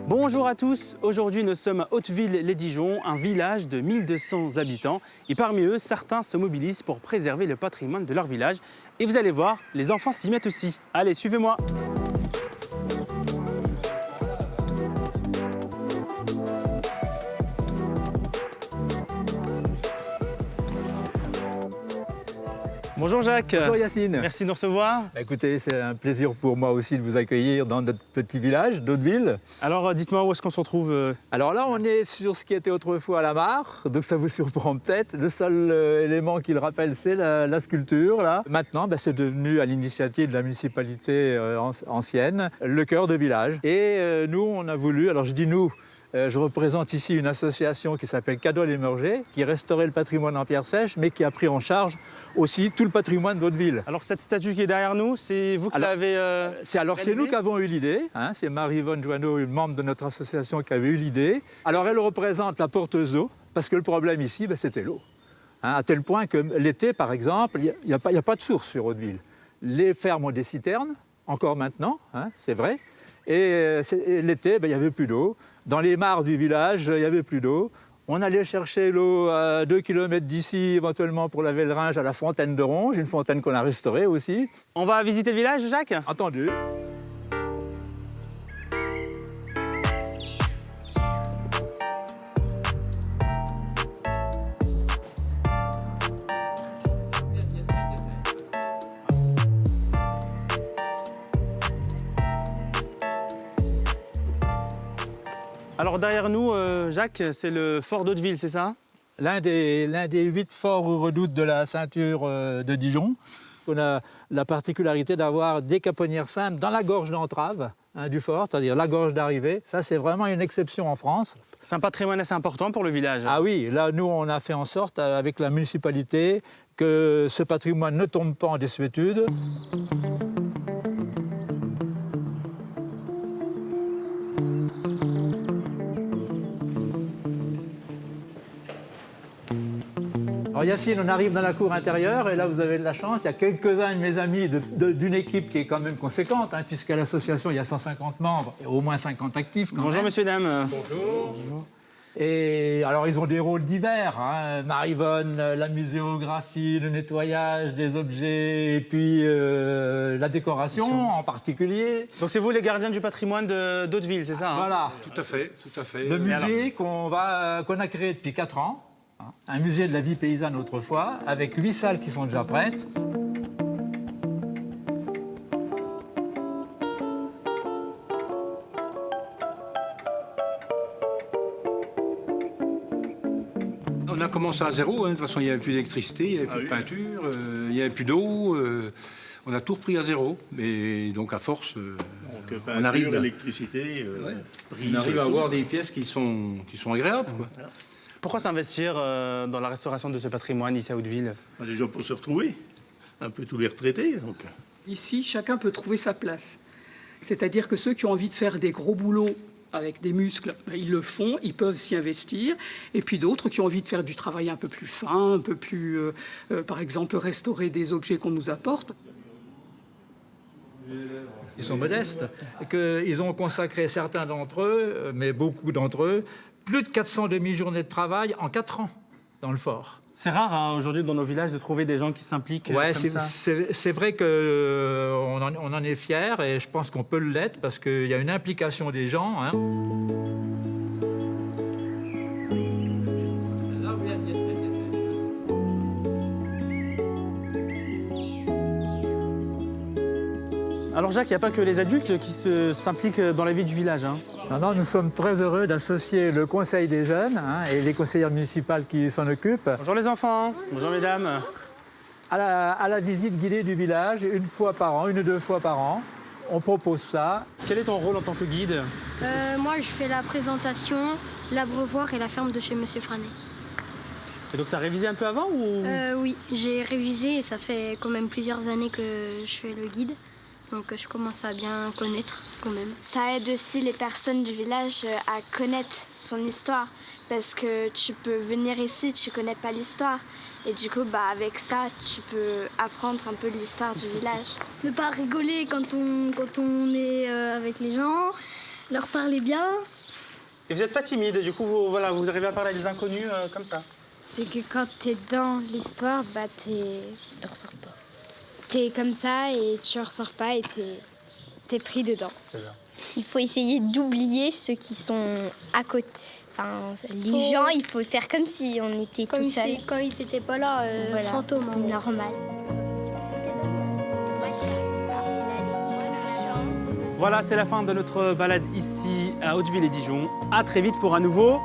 Bonjour à tous, aujourd'hui nous sommes à Hauteville-les-Dijon, un village de 1200 habitants. Et parmi eux, certains se mobilisent pour préserver le patrimoine de leur village. Et vous allez voir, les enfants s'y mettent aussi. Allez, suivez-moi. Bonjour Jacques. Bonjour Yacine. Merci de nous recevoir. Écoutez, c'est un plaisir pour moi aussi de vous accueillir dans notre petit village d'Hauteville. Alors dites-moi où est-ce qu'on se retrouve Alors là, on est sur ce qui était autrefois la mare, donc ça vous surprend peut-être. Le seul élément qui le rappelle, c'est la sculpture. Là. Maintenant, c'est devenu, à l'initiative de la municipalité ancienne, le cœur de village. Et nous, on a voulu, alors je dis nous, je représente ici une association qui s'appelle Cadol et Murger, qui restaurait le patrimoine en pierre sèche, mais qui a pris en charge aussi tout le patrimoine d'Hauteville. Alors cette statue qui est derrière nous, c'est vous qui l'avez c'est nous qui avons eu l'idée. Hein, c'est Marie-Yvonne Joanneau, une membre de notre association, qui avait eu l'idée. Alors elle représente la porteuse d'eau, parce que le problème ici, c'était l'eau. Hein, à tel point que l'été, par exemple, il n'y a pas de source sur Hauteville. Les fermes ont des citernes, encore maintenant, hein, c'est vrai. Et l'été, il n'y avait plus d'eau. Dans les mares du village, il n'y avait plus d'eau. On allait chercher l'eau à 2 km d'ici, éventuellement pour laver le linge, à la fontaine de Ronge, une fontaine qu'on a restaurée aussi. On va visiter le village, Jacques? Entendu. Alors derrière nous, Jacques, c'est le fort d'Hauteville, c'est ça? L'un des 8 forts ou redoutes de la ceinture de Dijon. On a la particularité d'avoir des caponnières simples dans la gorge d'entrave du fort, c'est-à-dire la gorge d'arrivée. Ça, c'est vraiment une exception en France. C'est un patrimoine assez important pour le village. Ah oui, là, nous, on a fait en sorte, avec la municipalité, que ce patrimoine ne tombe pas en désuétude. Alors Yacine, on arrive dans la cour intérieure et là vous avez de la chance, il y a quelques-uns de mes amis d'une équipe qui est quand même conséquente, hein, puisqu'à l'association il y a 150 membres et au moins 50 actifs. Bonjour messieurs, dames. Bonjour. Et alors ils ont des rôles divers, hein. Marie-Yvonne, la muséographie, le nettoyage des objets et puis la décoration en particulier. Donc c'est vous les gardiens du patrimoine d'Hauteville, c'est ça hein? Voilà. Tout à fait, tout à fait. Le musée qu'on a créé depuis 4 ans. Un musée de la vie paysanne autrefois, avec 8 salles qui sont déjà prêtes. On a commencé à zéro, hein. De toute façon il n'y avait plus d'électricité, il n'y avait plus de peinture, il n'y avait plus d'eau. On a tout repris à zéro, mais donc à force, on arrive à avoir des pièces qui sont agréables. Quoi. Pourquoi s'investir dans la restauration de ce patrimoine ici à Hauteville? Déjà pour se retrouver, un peu tous les retraités. Donc. Ici, chacun peut trouver sa place. C'est-à-dire que ceux qui ont envie de faire des gros boulots avec des muscles, ils le font, ils peuvent s'y investir. Et puis d'autres qui ont envie de faire du travail un peu plus fin, un peu plus, par exemple, restaurer des objets qu'on nous apporte. Ils sont modestes, qu'ils ont consacré certains d'entre eux, mais beaucoup d'entre eux, plus de 400 demi-journées de travail en 4 ans dans le fort. C'est rare hein, aujourd'hui dans nos villages de trouver des gens qui s'impliquent ouais, comme ça. C'est vrai qu'on en est fiers et je pense qu'on peut l'être parce qu'il y a une implication des gens. Hein. Alors Jacques, il n'y a pas que les adultes qui s'impliquent dans la vie du village. Hein. Non, nous sommes très heureux d'associer le conseil des jeunes et les conseillères municipales qui s'en occupent. Bonjour les enfants, bonjour mesdames. À la visite guidée du village, une ou 2 fois par an, on propose ça. Quel est ton rôle en tant que guide? Moi, je fais la présentation, l'abreuvoir et la ferme de chez Monsieur Franet. Et donc tu as révisé un peu avant ou... Oui, j'ai révisé et ça fait quand même plusieurs années que je fais le guide. Donc je commence à bien connaître quand même. Ça aide aussi les personnes du village à connaître son histoire. Parce que tu peux venir ici, tu connais pas l'histoire. Et du coup, avec ça, tu peux apprendre un peu l'histoire du village. Ne pas rigoler quand on est avec les gens, leur parler bien Et vous n'êtes pas timide, du coup, vous arrivez à parler à des inconnus comme ça? C'est que quand t'es dans l'histoire, bah t'en ressors pas. T'es comme ça et tu ressors pas et t'es pris dedans. Il faut essayer d'oublier ceux qui sont à côté. Enfin, les gens, il faut faire comme si on était tout seul. Quand ils n'étaient pas là, voilà. Fantôme. Normal. Voilà, c'est la fin de notre balade ici à Hauteville et Dijon. À très vite pour un nouveau